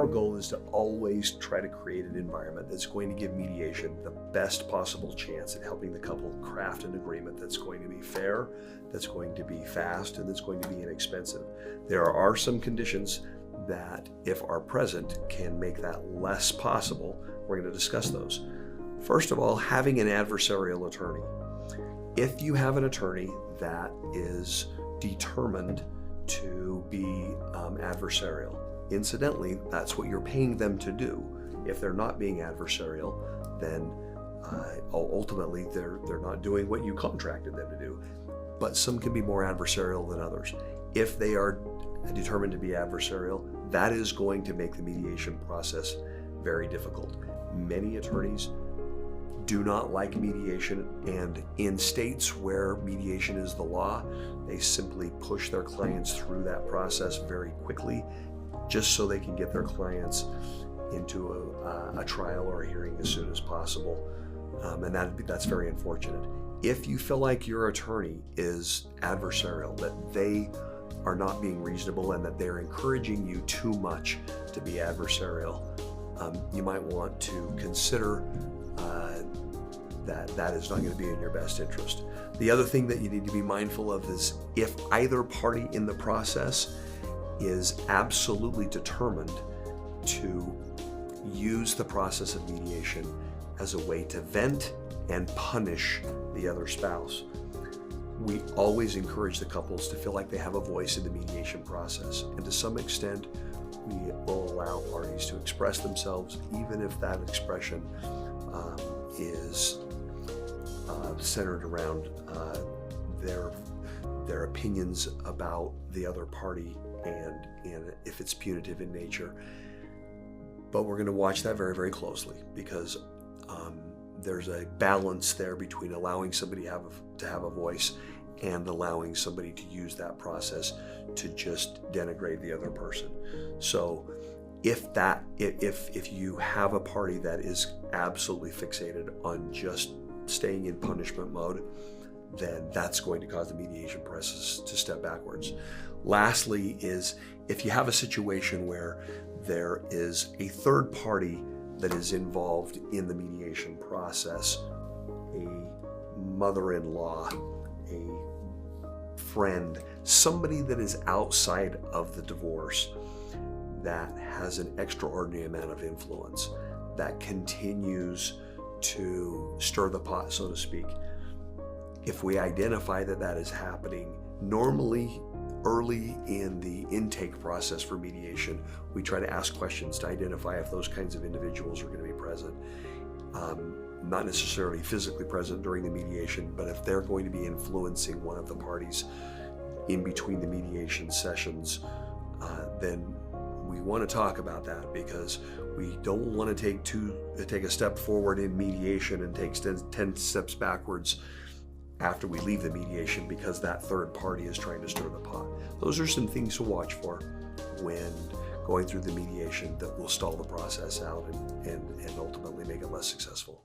goal is to always try to create an environment that's going to give mediation the best possible chance at helping the couple craft an agreement that's going to be fair, that's going to be fast, and that's going to be inexpensive. There are some conditions that, if are present, can make that less possible. We're going to discuss those. First of all, having an adversarial attorney. If you have an attorney that is determined to be adversarial, incidentally, that's what you're paying them to do. If they're not being adversarial, then ultimately they're not doing what you contracted them to do. But some can be more adversarial than others. If they are determined to be adversarial, that is going to make the mediation process very difficult. Many attorneys do not like mediation, and in states where mediation is the law, they simply push their clients through that process very quickly, just so they can get their clients into a trial or a hearing as soon as possible. And that's very unfortunate. If you feel like your attorney is adversarial, that they are not being reasonable and that they're encouraging you too much to be adversarial, you might want to consider that is not going to be in your best interest. The other thing that you need to be mindful of is if either party in the process is absolutely determined to use the process of mediation as a way to vent and punish the other spouse. We always encourage the couples to feel like they have a voice in the mediation process, and to some extent we will allow parties to express themselves, even if that expression is centered around their opinions about the other party and if it's punitive in nature. But we're going to watch that very, very closely, because there's a balance there between allowing somebody to have a voice and allowing somebody to use that process to just denigrate the other person. So if you have a party that is absolutely fixated on just staying in punishment mode, then that's going to cause the mediation process to step backwards. Lastly is if you have a situation where there is a third party that is involved in the mediation process, a mother-in-law, a friend, somebody that is outside of the divorce that has an extraordinary amount of influence, that continues to stir the pot, so to speak. If we identify that is happening, normally early in the intake process for mediation, we try to ask questions to identify if those kinds of individuals are going to be present. Not necessarily physically present during the mediation, but if they're going to be influencing one of the parties in between the mediation sessions, then we want to talk about that, because we don't want to take a step forward in mediation and take 10 steps backwards after we leave the mediation because that third party is trying to stir the pot. Those are some things to watch for when going through the mediation that will stall the process out and ultimately make it less successful.